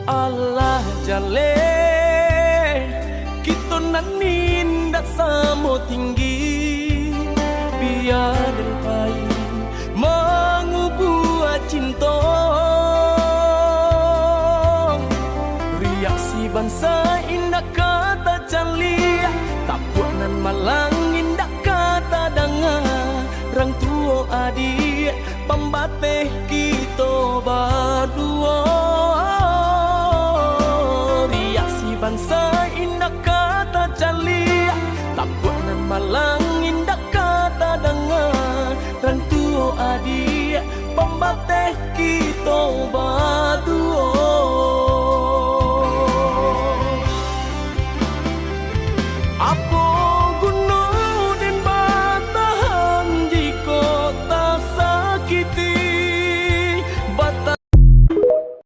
Allah jale kita nanindak samo tinggi biar denpai mengubah cinta reaksi bangsa indah kata calia tak buanan malang indah kata dengar rang tua adik pembateh kita berdua reaksi bangsa indah kata calia tak buanan malang indah kata dengar rang tua adik pembateh kita